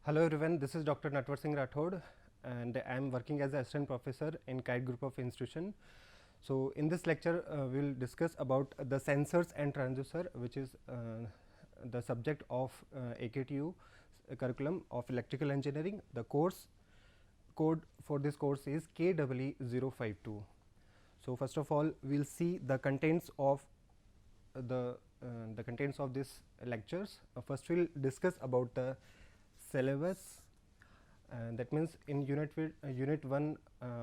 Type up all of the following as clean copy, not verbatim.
Hello everyone, this is Dr. Natwar Singh Rathod and I am working as an assistant professor in KITE group of institution. So in this lecture we will discuss about the sensors and transducer, which is the subject of AKTU curriculum of electrical engineering. The course code for this course is KEE052. So first of all we will see the contents of the contents of this lectures. First we will discuss about the syllabus, and that means in unit 1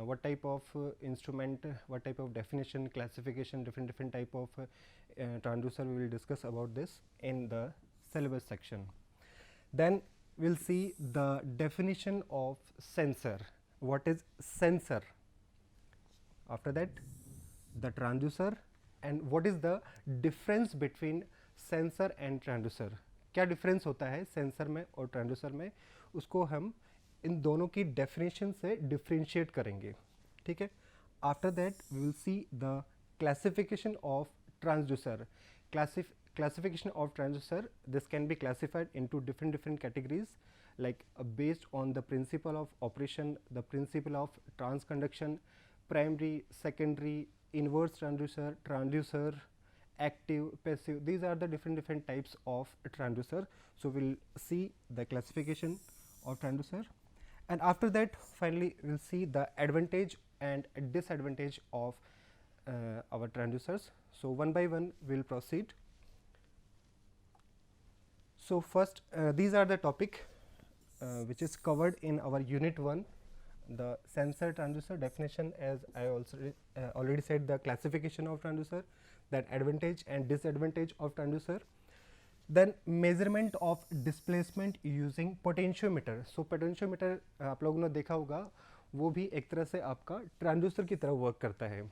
what type of instrument, what type of definition, classification, different type of transducer, we will discuss about this in the syllabus section. Then we will see the definition of sensor, what is sensor. After that the transducer and what is the difference between sensor and transducer, क्या difference होता है sensor में और transducer में, उसको हम इन दोनों की डेफिनेशन से डिफ्रेंशिएट करेंगे. ठीक है. After that we will see the classification of transducer. Classification of transducer, this can be classified into different categories, like based on the principle of operation, the principle of transconduction, primary, secondary, inverse transducer, active, passive. These are the different types of transducer. So we'll see the classification of transducer, and after that finally we'll see the advantage and disadvantage of our transducers. So one by one we'll proceed. So first these are the topic which is covered in our unit 1, the sensor transducer definition, as I also already said, the classification of transducer, that advantage and disadvantage of transducer, then measurement of displacement using potentiometer. So potentiometer आप लोगों ने देखा होगा, वो भी एक तरह से आपका ट्रांसड्यूसर की तरह वर्क करता है.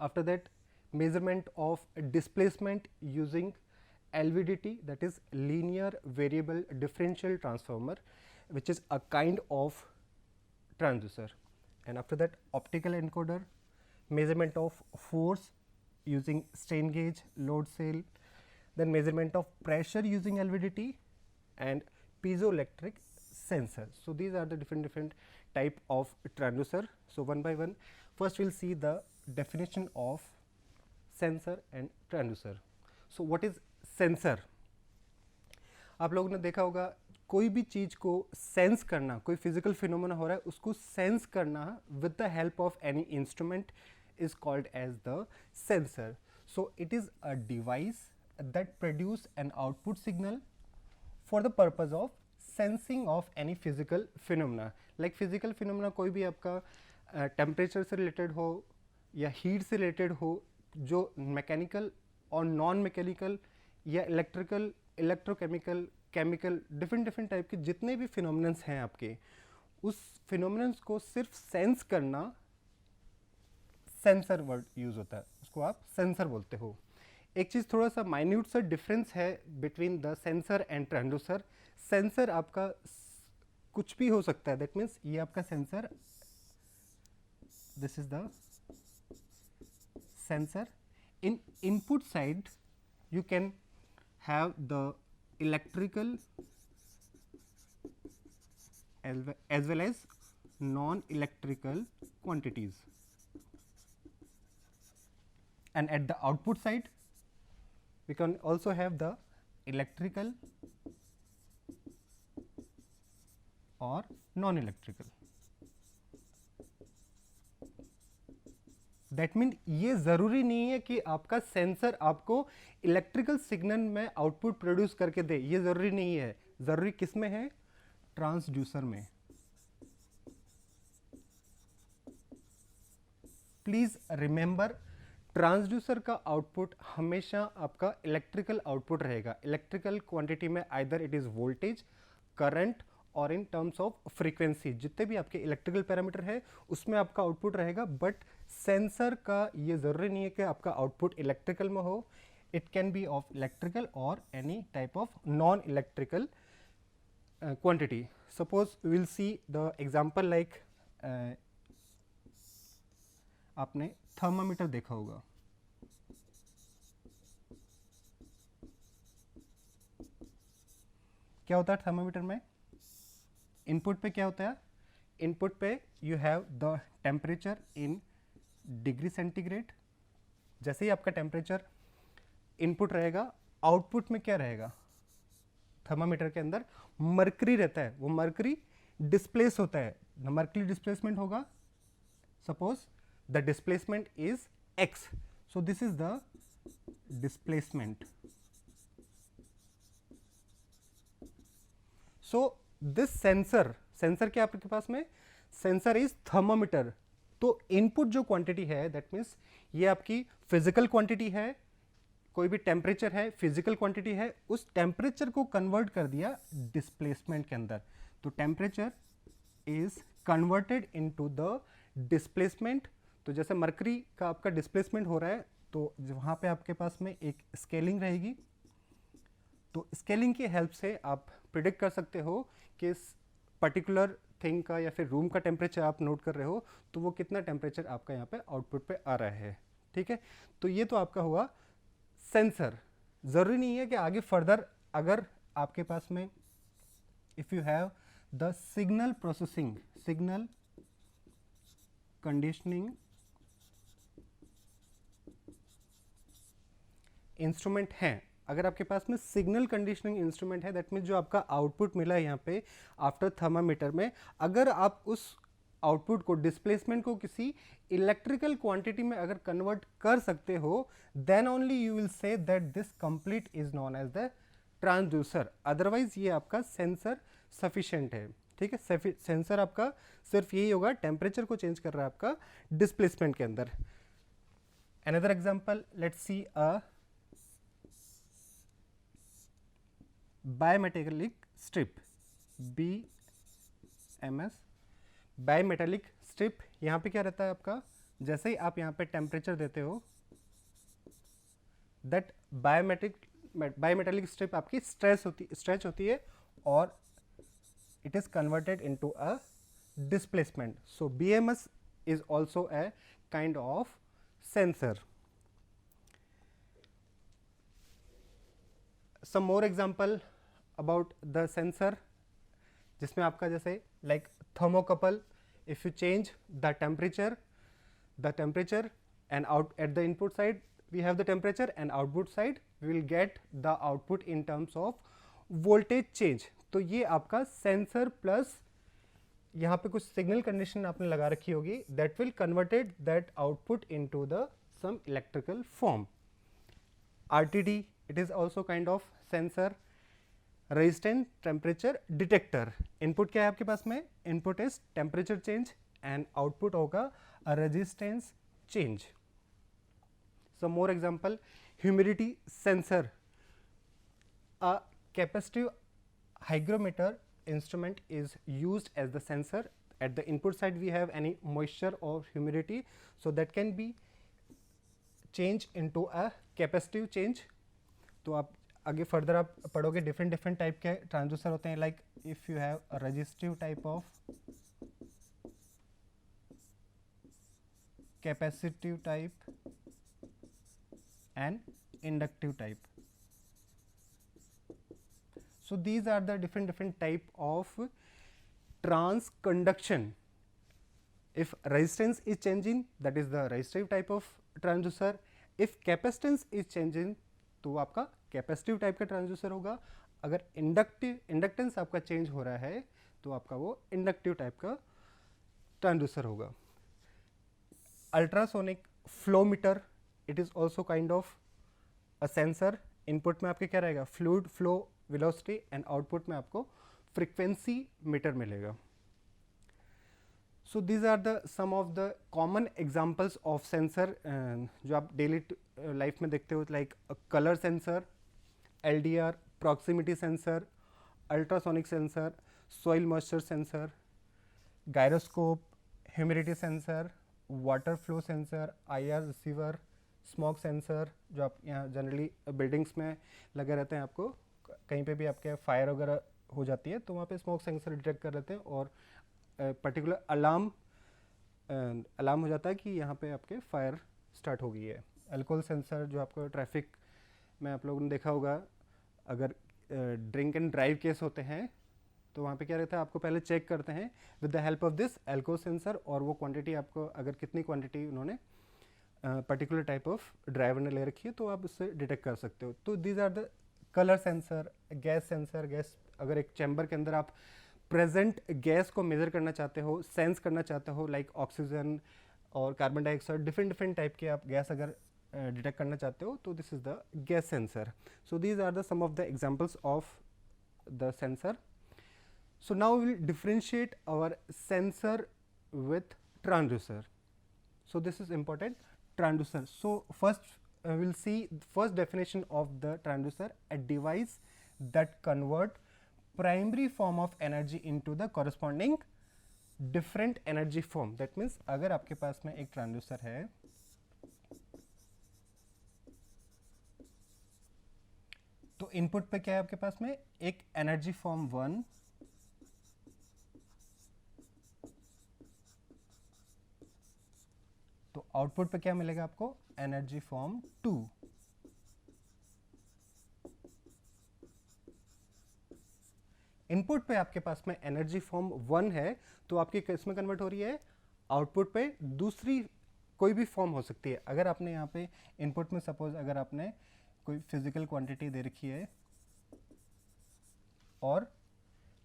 After that measurement of displacement using LVDT, that is linear variable differential transformer, which is a kind of transducer. And after that optical encoder, measurement of force using strain gauge, load cell, then measurement of pressure using LVDT and piezoelectric sensor. So these are the different type of transducer. So one by one, first we'll see the definition of sensor and transducer. So what is sensor? आप लोगों ने देखा होगा, कोई भी चीज को sense करना, कोई फिजिकल फिनोमेना हो रहा है उसको सेंस करना with the help of any instrument is called as the sensor. So it is a device that produce an output signal for the purpose of sensing of any physical phenomena. Like physical phenomena कोई भी आपका temperature से related हो या heat से related हो, जो mechanical और नॉन मैकेनिकल या electrical, electrochemical, chemical, different type के जितने भी फिनोमिनन्स हैं आपके, उस फिनोमिनन्स को सिर्फ सेंस करना सेंसर वर्ड यूज होता है, उसको आप सेंसर बोलते हो. एक चीज़ थोड़ा सा माइन्यूट सा डिफरेंस है between the sensor and transducer. Sensor आपका कुछ भी हो सकता है, दैट मीन्स ये आपका sensor, this is the sensor. In input side you can have the electrical as well as non-electrical quantities, and at the output side we can also have the electrical or non-electrical. That mean ये ज़रूरी नहीं है कि आपका sensor आपको electrical signal में output produce करके दे, ये ज़रूरी नहीं है. ज़रूरी किस में है? ट्रांसड्यूसर में. प्लीज़ रिमेंबर, ट्रांसड्यूसर का आउटपुट हमेशा आपका इलेक्ट्रिकल आउटपुट रहेगा. इलेक्ट्रिकल क्वांटिटी में either it is voltage, current और इन टर्म्स ऑफ फ्रीक्वेंसी, जितने भी आपके इलेक्ट्रिकल पैरामीटर है उसमें आपका आउटपुट रहेगा. बट सेंसर का ये ज़रूरी नहीं है कि आपका आउटपुट इलेक्ट्रिकल में हो. It can be of electrical और any type of non electrical quantity. Suppose will see the example like, आपने थर्मामीटर देखा होगा. क्या होता है थर्मामीटर में? इनपुट पे क्या होता है, इनपुट पे you have the temperature in degree centigrade. जैसे ही आपका टेम्परेचर इनपुट रहेगा, आउटपुट में क्या रहेगा, थर्मामीटर के अंदर मर्करी रहता है, वो मर्करी डिस्प्लेस होता है, मर्करी डिस्प्लेसमेंट होगा, suppose the displacement is x, so this is the displacement. So this sensor क्या आपके पास में, सेंसर इज थर्मामीटर। तो इनपुट जो क्वांटिटी है दैट मीन्स ये आपकी फिजिकल क्वांटिटी है, कोई भी टेम्परेचर है फिजिकल क्वांटिटी है, उस टेम्परेचर को कन्वर्ट कर दिया डिस्प्लेसमेंट के अंदर। तो temperature is converted into the displacement. तो जैसे मरकरी का आपका डिस्प्लेसमेंट हो रहा है, तो वहाँ पे आपके पास में एक स्केलिंग रहेगी। तो स्केलिंग की हेल्प से आप प्रिडिक्ट कर सकते हो कि इस पर्टिकुलर थिंग का या फिर रूम का टेम्परेचर आप नोट कर रहे हो, तो वो कितना टेम्परेचर आपका यहाँ पे आउटपुट पे आ रहा है। ठीक है, तो ये तो आपका हुआ सेंसर। ज़रूरी नहीं है कि आगे फर्दर अगर आपके पास में if you have the signal processing, signal conditioning instrument हैं, अगर आपके पास में सिग्नल कंडीशनिंग इंस्ट्रूमेंट है, दैट मीन्स जो आपका आउटपुट मिला है यहाँ पे आफ्टर थर्मामीटर में, अगर आप उस आउटपुट को, डिस्प्लेसमेंट को किसी इलेक्ट्रिकल क्वांटिटी में अगर कन्वर्ट कर सकते हो, then only you will say that this complete is known as the transducer. Otherwise ये आपका सेंसर सफिशिएंट है। ठीक है, सेंसर आपका सिर्फ यही होगा, टेम्परेचर को चेंज कर रहा है आपका डिस्प्लेसमेंट के अंदर। Another example, let's see a bimetallic strip, BMS, bimetallic strip. यहाँ पे क्या रहता है आपका, जैसे ही आप यहाँ पे टेम्परेचर देते हो, दैट बायोमेटेलिक स्ट्रिप आपकी स्ट्रेच होती है और it is converted into a displacement. So BMS is also a kind of sensor. Some more example about the sensor, जिसमें आपका जैसे like thermocouple, if you change the temperature and out at the input side we have the temperature and output side we will get the output in terms of voltage change। तो ये आपका sensor plus यहाँ पे कुछ signal condition आपने लगा रखी होगी, that will converted that output into the some electrical form। RTD, it is also kind of sensor। Resistant temperature detector, input क्या है आपके पास में, input is temperature change and output होगा resistance change. Some more example, humidity sensor, a capacitive hygrometer instrument is used as the sensor. At the input side we have any moisture or humidity, so that can be changed into a capacitive change। तो आप आगे further आप पढ़ोगे different type के transducer होते हैं, like if you have a resistive type of, capacitive type and inductive type. So these are the different type of transconduction। If resistance is changing, that is the resistive type of transducer। If capacitance is changing, तो आपका capacitive type का transducer होगा। अगर inductance आपका change हो रहा है तो आपका वो इंडक्टिव टाइप का ट्रांसड्यूसर होगा। Ultrasonic flowmeter, it is also kind of a sensor. Input में आपके क्या रहेगा, fluid flow velocity, and output में आपको फ्रीक्वेंसी मीटर मिलेगा। So these are the some of the common examples of sensor जो आप डेली लाइफ में देखते हो, like colour sensor, LDR, proximity sensor, ultrasonic sensor, soil moisture sensor, gyroscope, humidity sensor, water flow sensor, IR receiver, smoke sensor, जो आप यहाँ generally buildings में लगे रहते हैं, आपको कहीं पे भी आपके फायर वगैरह हो जाती है तो वहाँ पे स्मोक सेंसर डिटेक्ट कर लेते हैं और पर्टिकुलर अलार्म हो जाता है कि यहाँ पे आपके फायर स्टार्ट हो गई है। अल्कोहल सेंसर, जो आपको ट्रैफिक में आप लोगों ने देखा होगा, अगर ड्रिंक एंड ड्राइव केस होते हैं तो वहाँ पे क्या रहता है, आपको पहले चेक करते हैं with the help of this alco sensor, और वो क्वांटिटी आपको अगर कितनी क्वांटिटी उन्होंने पर्टिकुलर टाइप ऑफ ड्राइवर ने ले रखी है तो आप उससे डिटेक्ट कर सकते हो। तो these are the colour sensor, gas sensor, gas अगर एक चैम्बर के अंदर आप प्रेजेंट गैस को मेजर करना चाहते हो, सेंस करना चाहते हो, लाइक ऑक्सीजन और carbon dioxide, different different type के आप गैस अगर डिटेक्ट करना चाहते हो तो this is the gas sensor. So these are the some of the examples of the sensor. So now we will differentiate our sensor with transducer. So this is important, transducer. So first we'll see the first definition of the transducer: a device that convert primary form of energy into the corresponding different energy form. That means अगर आपके पास में एक transducer है तो input पे क्या है आपके पास में, एक एनर्जी फॉर्म 1 तो आउटपुट पे क्या मिलेगा आपको, एनर्जी फॉर्म 2। इनपुट पे आपके पास में एनर्जी फॉर्म 1 है तो आपकी किस में कन्वर्ट हो रही है, आउटपुट पे दूसरी कोई भी फॉर्म हो सकती है। अगर आपने यहाँ पे इनपुट में सपोज अगर आपने कोई फिजिकल क्वांटिटी दे रखी है और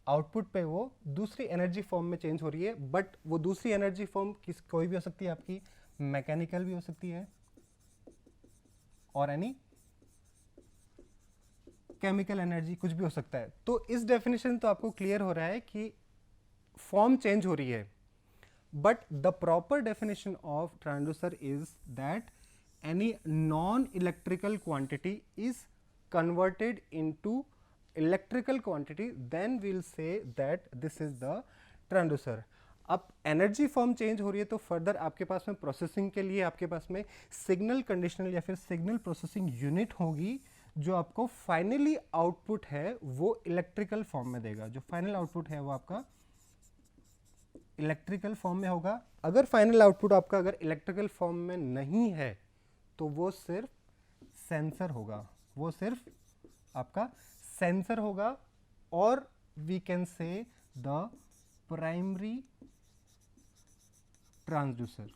आउटपुट पे वो दूसरी एनर्जी फॉर्म में चेंज हो रही है, बट वो दूसरी एनर्जी फॉर्म किस कोई भी हो सकती है, आपकी मैकेनिकल भी हो सकती है और एनी केमिकल एनर्जी, कुछ भी हो सकता है। तो इस डेफिनेशन तो आपको क्लियर हो रहा है कि फॉर्म चेंज हो रही है, but the proper definition of transducer is that any non electrical quantity is converted into electrical quantity, then we'll say that this is the transducer. अब एनर्जी फॉर्म चेंज हो रही है तो फर्दर आपके पास में प्रोसेसिंग के लिए आपके पास में सिग्नल कंडीशनल या फिर सिग्नल प्रोसेसिंग यूनिट होगी जो आपको फाइनली आउटपुट है वो इलेक्ट्रिकल फॉर्म में देगा। जो फाइनल आउटपुट है वो आपका इलेक्ट्रिकल फॉर्म में होगा। अगर फाइनल आउटपुट आपका अगर इलेक्ट्रिकल फॉर्म में नहीं है तो वो सिर्फ सेंसर होगा, वो सिर्फ आपका सेंसर होगा, और we can say the primary transducer,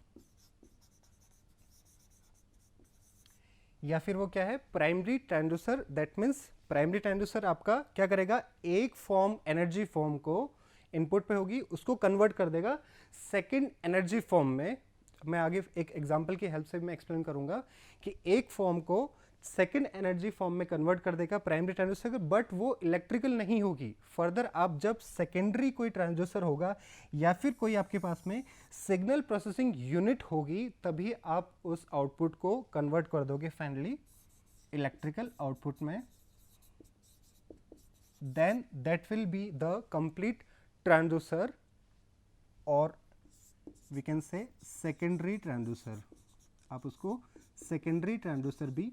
या फिर वो क्या है, primary transducer. That means primary transducer आपका क्या करेगा, एक फॉर्म एनर्जी फॉर्म को इनपुट पे होगी उसको कन्वर्ट कर देगा सेकंड एनर्जी फॉर्म में। मैं आगे एक एग्जांपल की हेल्प से मैं एक्सप्लेन करूंगा कि एक फॉर्म को सेकंड एनर्जी फॉर्म में कन्वर्ट कर देगा प्राइमरी ट्रांसड्यूसर, बट वो इलेक्ट्रिकल नहीं होगी। फर्दर आप जब सेकेंडरी कोई ट्रांसड्यूसर होगा या फिर कोई आपके पास में सिग्नल प्रोसेसिंग यूनिट होगी तभी आप उस आउटपुट को कन्वर्ट कर दोगे फाइनली इलेक्ट्रिकल आउटपुट में, then that will be the complete transducer और we can say secondary transducer. आप उसको सेकेंडरी ट्रांसड्यूसर भी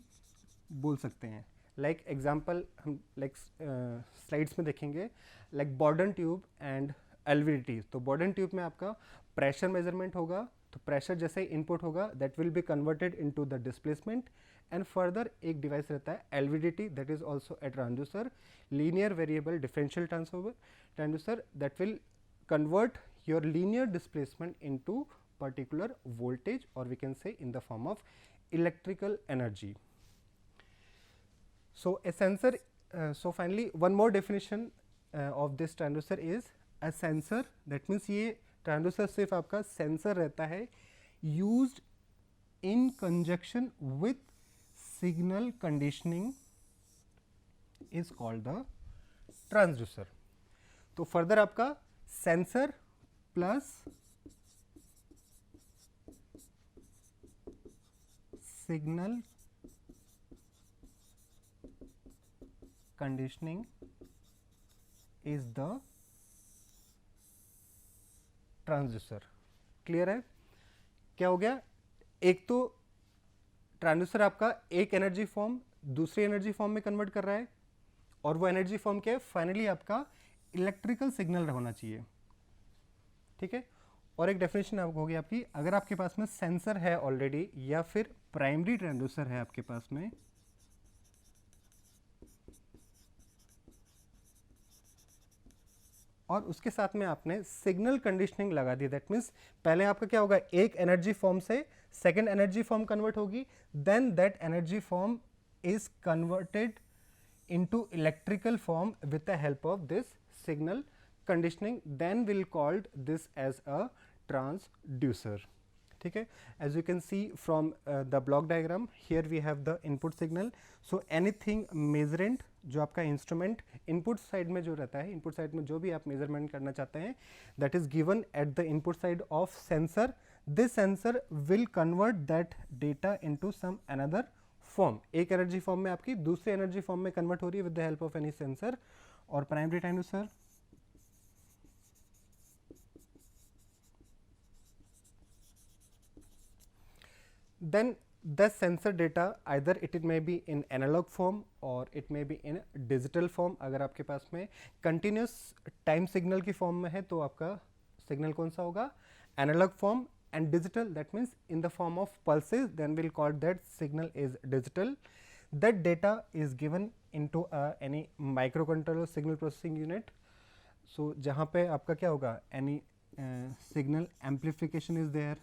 बोल सकते हैं। लाइक एग्जाम्पल हम लाइक स्लाइड्स में देखेंगे, like Bourdon tube and LVDT. तो बॉर्डन ट्यूब में आपका प्रेशर मेजरमेंट होगा, तो प्रेशर जैसे ही इनपुट होगा that will be converted into the displacement, and further एक डिवाइस रहता है LVDT, that is also a transducer, linear variable differential transducer, that will convert your linear displacement into particular voltage, और we can say in the form of electrical energy. So a sensor, so finally one more definition of this transducer is a sensor, that means ये transducer सिर्फ आपका sensor रहता है used in conjunction with signal conditioning is called the transducer. तो further आपका sensor plus signal conditioning is the transducer. Clear है? क्या हो गया, एक तो ट्रांसड्यूसर आपका एक एनर्जी फॉर्म दूसरी एनर्जी फॉर्म में कन्वर्ट कर रहा है, और वो एनर्जी फॉर्म क्या है, फाइनली आपका इलेक्ट्रिकल सिग्नल होना चाहिए। ठीक है, और एक डेफिनेशन आपको होगी आपकी, अगर आपके पास में सेंसर है ऑलरेडी या फिर प्राइमरी ट्रांसड्यूसर है आपके पास में, और उसके साथ में आपने सिग्नल कंडीशनिंग लगा दी। दैट मीन्स पहले आपका क्या होगा, एक एनर्जी फॉर्म से सेकेंड एनर्जी फॉर्म कन्वर्ट होगी, then that energy form is converted into electrical form with the help of this signal conditioning, then we'll called this as a transducer. ठीक है, as you can see from the block diagram, here we have the input signal. So anything measurement, जो आपका instrument input side में जो रहता है, input side में जो भी आप मेजरमेंट करना चाहते हैं, that is given at the input side of sensor. This sensor will convert that data into some another form. एक एनर्जी फॉर्म में आपकी दूसरे एनर्जी फॉर्म में कन्वर्ट हो रही है with the help of any sensor और primary transducer. Then the sensor data either it may be in analog form or it may be in digital form. अगर आपके पास में continuous time signal की form में है तो आपका signal कौन सा होगा, analog form, and digital that means in the form of pulses, then we'll call that signal is digital. That data is given into any microcontroller signal processing unit. So जहाँ पे आपका क्या होगा, any signal amplification is there.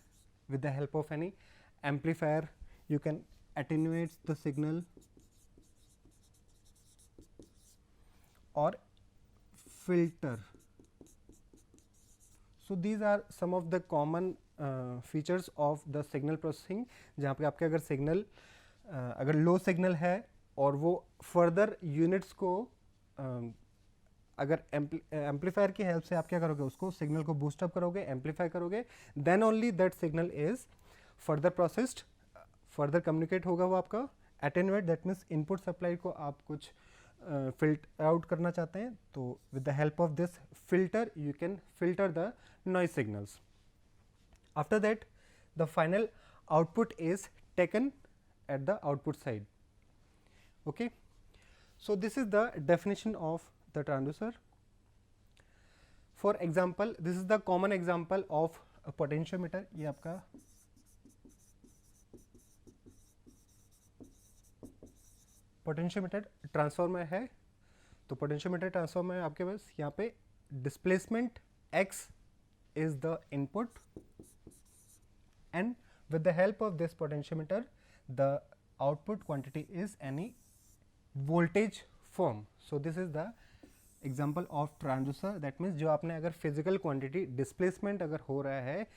With the help of any amplifier you can attenuate the signal or filter. So these are some of the common features of the signal processing, जहाँ पे आपके अगर signal अगर low signal है और वो further units को अगर एम्पलीफायर की हेल्प से आप क्या करोगे, उसको सिग्नल को बूस्ट अप करोगे, एम्पलीफाई करोगे, then only that signal is further processed, further communicate होगा वो आपका. Attenuate that means input supply को आप कुछ फिल्टर आउट करना चाहते हैं, तो with the help of this filter you can filter the noise signals. After that, the final output is taken at the output side. Okay. So this is the definition of the transducer. For example, this is the common example of a potentiometer. ये आपका potentiometer transformer है. तो potentiometer transformer में आपके पास यहाँ पे displacement x is the input, and with the help of this potentiometer the output quantity is any voltage form. So this is the example of transducer. That means जो आपने अगर physical quantity displacement अगर हो रहा है,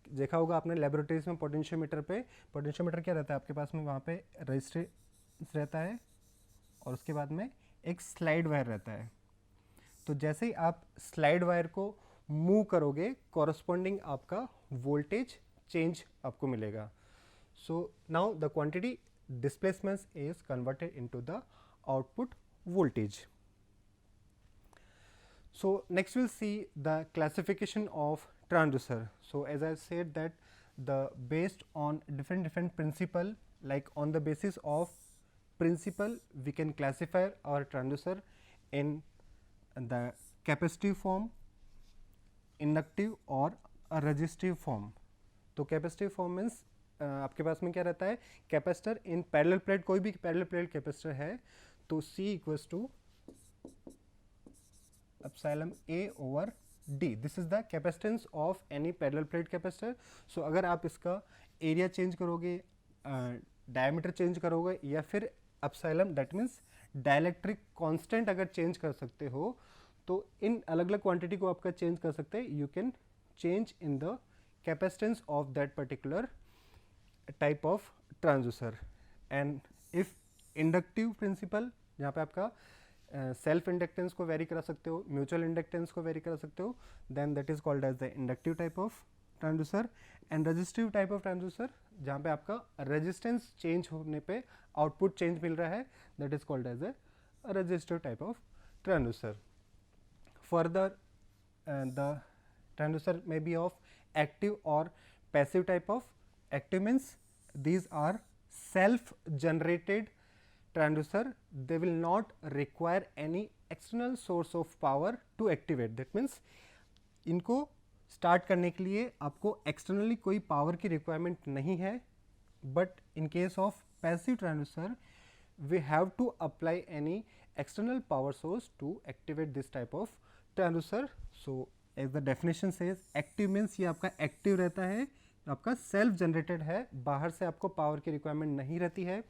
देखा होगा आपने लेबोरेटरीज में पोटेंशियोमीटर पे, पोटेंशियोमीटर क्या रहता है आपके पास में, वहाँ पे रेजिस्टेंस रहता है और उसके बाद में एक स्लाइड वायर रहता है. तो जैसे ही आप स्लाइड वायर को मूव करोगे, कॉरस्पॉन्डिंग आपका वोल्टेज चेंज आपको मिलेगा. So now the quantity displacement is converted into the output voltage. So next we'll see the classification of transducer. So as I said that the based on different principle, like on the basis of principle we can classify our transducer in the capacitive form, inductive और resistive form. तो capacitive form means आपके पास में क्या रहता है, capacitor in parallel plate, कोई भी पैरेलल प्लेट कैपेसिटर है तो C equals to epsilon A over D. This is the capacitance of any parallel plate capacitor. So अगर आप इसका एरिया चेंज करोगे, डायमीटर चेंज करोगे, या फिर epsilon that means dielectric constant अगर चेंज कर सकते हो, तो इन अलग अलग क्वांटिटी को आपका चेंज कर सकते हैं. You can change in the capacitance of that particular type of transducer. And if inductive principle, जहाँ पे आपका सेल्फ इंडक्टेंस को वेरी करा सकते हो, म्यूचुअल इंडक्टेंस को वेरी करा सकते हो, then that is called as the inductive type of transducer. And resistive type of transducer, जहाँ पे आपका रेजिस्टेंस चेंज होने पे आउटपुट चेंज मिल रहा है, that is called as a resistive type of transducer. Further the transducer may be of active or passive type of. Active means these are self generated transducer, they will not require any external source of power to activate. that means इनको start करने के लिए आपको externally कोई power की requirement नहीं है. But in case of passive transducer we have to apply any external power source to activate this type of transducer, so as the definition says active means ये आपका एक्टिव रहता है, आपका self generated है, बाहर से आपको पावर की रिक्वायरमेंट नहीं रहती है.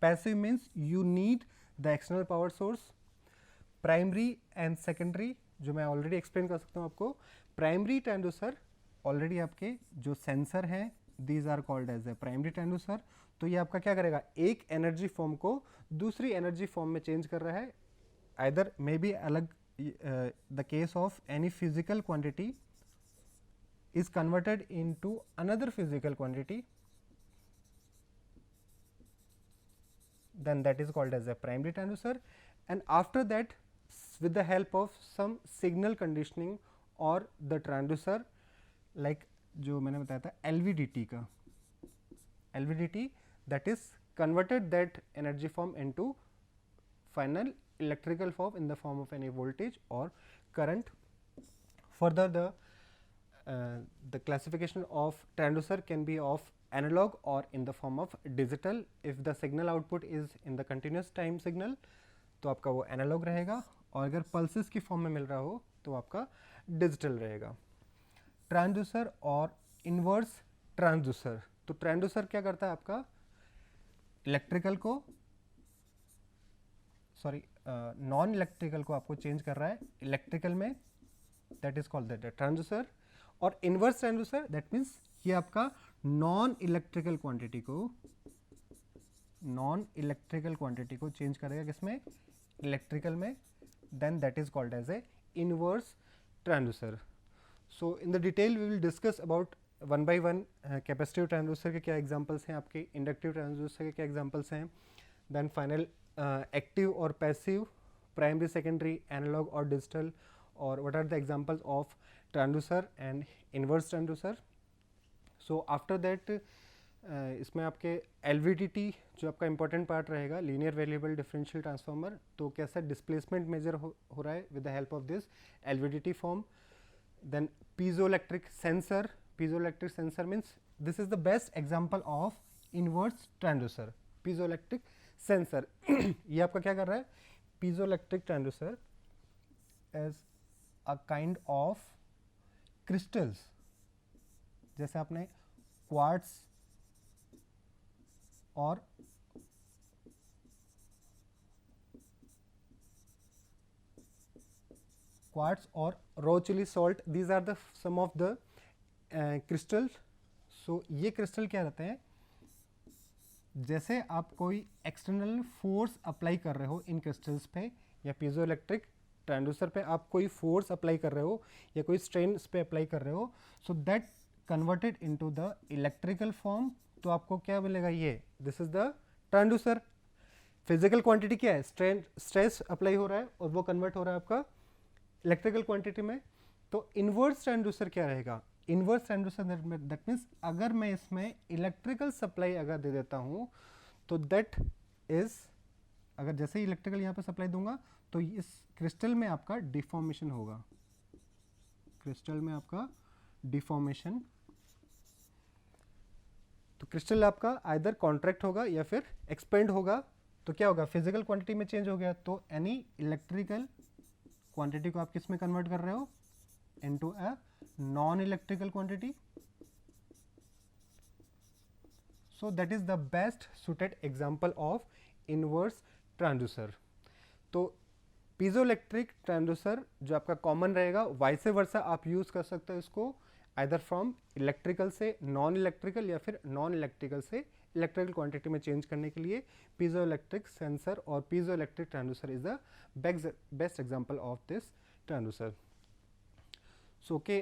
Passive means you need the external power source. Primary and secondary जो मैं ऑलरेडी एक्सप्लेन कर सकता हूँ आपको. प्राइमरी ट्रांसड्यूसर ऑलरेडी आपके जो सेंसर हैं these are called as a primary transducer. तो ये आपका क्या करेगा, एक एनर्जी फॉर्म को दूसरी एनर्जी फॉर्म में चेंज कर रहा है. आइदर मे बी अलग the case of any physical quantity is converted into another physical quantity, then that is called as a primary transducer. And after that, with the help of some signal conditioning or the transducer, like जो मैंने बताया था LVDT का, LVDT that is converted that energy form into final electrical form in the form of any voltage or current. Further, the classification of transducer can be of analog or in the form of digital. If the signal output is in the continuous time signal तो आपका वो analogue रहेगा, और अगर pulses की form में मिल रहा हो तो आपका डिजिटल रहेगा. ट्रांसड्यूसर और इन्वर्स ट्रांसड्यूसर. तो ट्रांसड्यूसर क्या करता है, आपका इलेक्ट्रिकल को नॉन इलेक्ट्रिकल को आपको चेंज कर रहा है इलेक्ट्रिकल में, that is called that transducer. और इन्वर्स ट्रांसड्यूसर दैट मीन्स ये आपका नॉन इलेक्ट्रिकल क्वांटिटी को चेंज करेगा किसमें, इलेक्ट्रिकल में, then that is called as a inverse transducer. So in the detail we will discuss about one by one capacitive transducer के क्या examples हैं, आपके इंडक्टिव ट्रांसड्यूसर के क्या एग्जांपल्स हैं, देन फाइनल एक्टिव और पैसिव, प्राइमरी सेकेंडरी, एनालॉग और digital, और what are the examples of transducer and inverse transducer. So after that इसमें आपके LVDT जो आपका important part रहेगा, linear variable differential transformer, तो कैसा displacement measure हो रहा है with the help of this LVDT form. Then piezoelectric sensor. Piezoelectric sensor means this is the best example of inverse transducer. Piezoelectric sensor ये आपका क्या कर रहा है, piezoelectric transducer as a kind of crystals, जैसे आपने क्वार्ट्स और Rochelle salt, these are the some of the crystal. So ये क्रिस्टल क्या रहते हैं, जैसे आप कोई एक्सटर्नल फोर्स अप्लाई कर रहे हो इन क्रिस्टल्स पे, या पीजो इलेक्ट्रिक ट्रांसड्यूसर पे आप कोई फोर्स अप्लाई कर रहे हो या कोई स्ट्रेन पे अप्लाई कर रहे हो, so that converted into the electrical form. तो आपको क्या मिलेगा, ये this is the transducer. Physical quantity क्या है, स्ट्रेस अप्लाई हो रहा है और वो कन्वर्ट हो रहा है आपका इलेक्ट्रिकल क्वांटिटी में. तो इन्वर्स ट्रांसड्यूसर क्या रहेगा, इन्वर्स ट्रांसड्यूसर दैट मीन्स अगर मैं इसमें इलेक्ट्रिकल सप्लाई अगर दे देता हूँ तो दैट इज, अगर जैसे ही इलेक्ट्रिकल यहाँ पे सप्लाई दूंगा तो इस क्रिस्टल में आपका डिफॉर्मेशन होगा, क्रिस्टल में आपका डिफॉर्मेशन. तो क्रिस्टल आपका आइदर कॉन्ट्रैक्ट होगा या फिर एक्सपेंड होगा. तो क्या होगा, फिजिकल क्वांटिटी में चेंज हो गया, तो एनी इलेक्ट्रिकल क्वांटिटी को आप किस में कन्वर्ट कर रहे हो, into a non electrical quantity. So that is the best suited example of inverse transducer. तो पीजोइलेक्ट्रिक ट्रांसड्यूसर जो आपका कॉमन रहेगा, वाइस वर्सा आप यूज कर सकते हो इसको आइदर फ्रॉम इलेक्ट्रिकल से नॉन इलेक्ट्रिकल या फिर नॉन इलेक्ट्रिकल से इलेक्ट्रिकल क्वांटिटी में चेंज करने के लिए. पीजोइलेक्ट्रिक सेंसर और piezoelectric transducer is the best example of this transducer. So okay,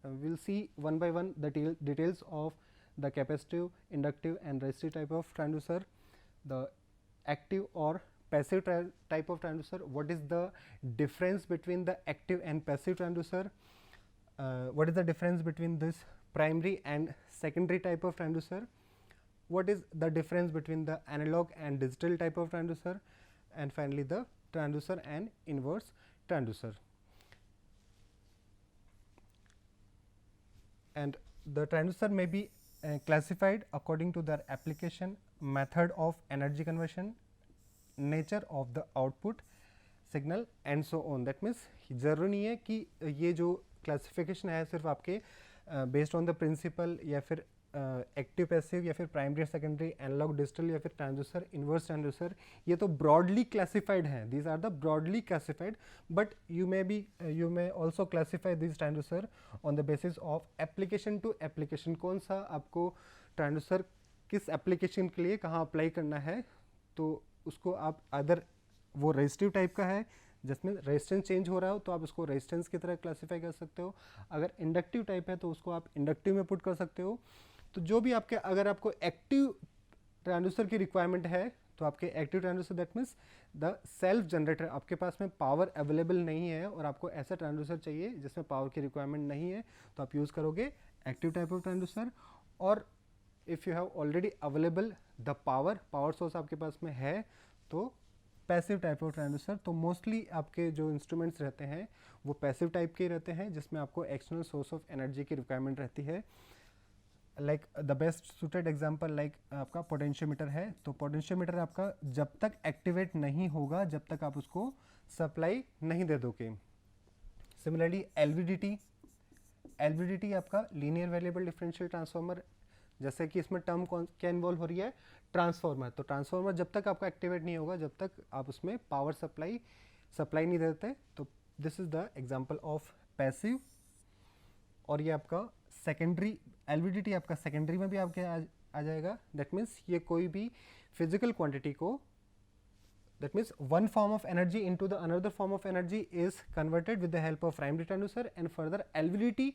we'll see one by one the details of the capacitive, inductive and resistive type of transducer, the active or passive type of transducer, what is the difference between the active and passive transducer, what is the difference between this primary and secondary type of transducer, what is the difference between the analog and digital type of transducer, and finally the transducer and inverse transducer. And the transducer may be classified according to their application, method of energy conversion, nature of the output, signal and so on. That means ज़रूरी नहीं है कि ये जो classification है सिर्फ आपके based on the principal या फिर एक्टिव पैसिव या फिर प्राइमरी सेकेंडरी एनालॉग डिजिटल या फिर ट्रांसड्यूसर इन्वर्स ट्रांसड्यूसर, ये तो ब्रॉडली क्लासिफाइड हैं, these are the broadly classified, but you may also classify this transducer on the basis of application to application. कौन सा आपको ट्रांसड्यूसर किस एप्लीकेशन के लिए कहाँ अप्लाई करना है, तो उसको आप अदर वो रेजिस्टिव टाइप का है जिसमें रेजिस्टेंस चेंज हो रहा हो तो आप उसको रेजिस्टेंस की तरह क्लासिफाई कर सकते हो। अगर इंडक्टिव टाइप है तो उसको आप इंडक्टिव में पुट कर सकते हो। तो जो भी आपके, अगर आपको एक्टिव ट्रांसड्यूसर की रिक्वायरमेंट है तो आपके active transducer that means the self generator, आपके पास में पावर अवेलेबल नहीं है और आपको ऐसा ट्रांसड्यूसर चाहिए जिसमें पावर की रिक्वायरमेंट नहीं है, तो आप यूज़ करोगे एक्टिव टाइप ऑफ ट्रांसड्यूसर। और if you have already available the power source आपके पास में है तो पैसिव टाइप ऑफ ट्रांसड्यूसर। तो मोस्टली आपके जो इंस्ट्रूमेंट्स रहते हैं वो पैसिव टाइप के रहते हैं जिसमें आपको एक्सटर्नल सोर्स ऑफ एनर्जी की रिक्वायरमेंट रहती है। Like the best suited example like आपका पोटेंशियोमीटर है, तो पोटेंशियोमीटर आपका जब तक एक्टिवेट नहीं होगा जब तक आप उसको सप्लाई नहीं दे दोगे। सिमिलरली एलवीडीटी आपका लीनियर वेरिएबल डिफरेंशियल ट्रांसफार्मर, जैसे कि इसमें टर्म क्या इन्वॉल्व हो रही है, ट्रांसफार्मर। तो ट्रांसफार्मर जब तक आपका एक्टिवेट नहीं होगा जब तक आप उसमें पावर सप्लाई नहीं देते, तो this is the example of passive. और ये आपका सेकेंडरी एलवीडीटी आपका सेकेंडरी में भी आपके आ जाएगा। दैट मीन्स ये कोई भी फिजिकल क्वांटिटी को, that means one form of energy into the another form of energy is converted with the help of primary transducer, and further LVDT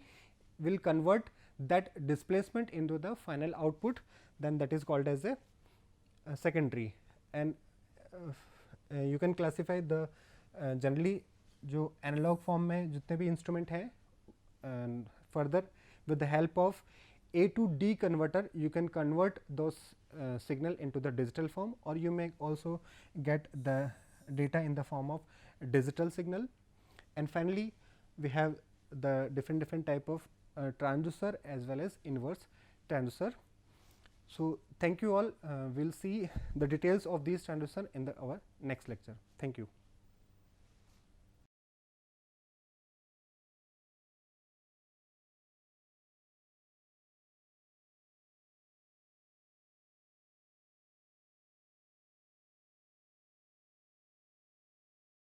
will convert that displacement into the final output, then that is called as a secondary. And you can classify the generally जो analog form में जितने भी instrument हैं, and further with the help of A to D converter you can convert those signal into the digital form, or you may also get the data in the form of digital signal. And finally we have the different type of transducer as well as inverse transducer. So thank you all, we'll see the details of these transducer in our next lecture. Thank you.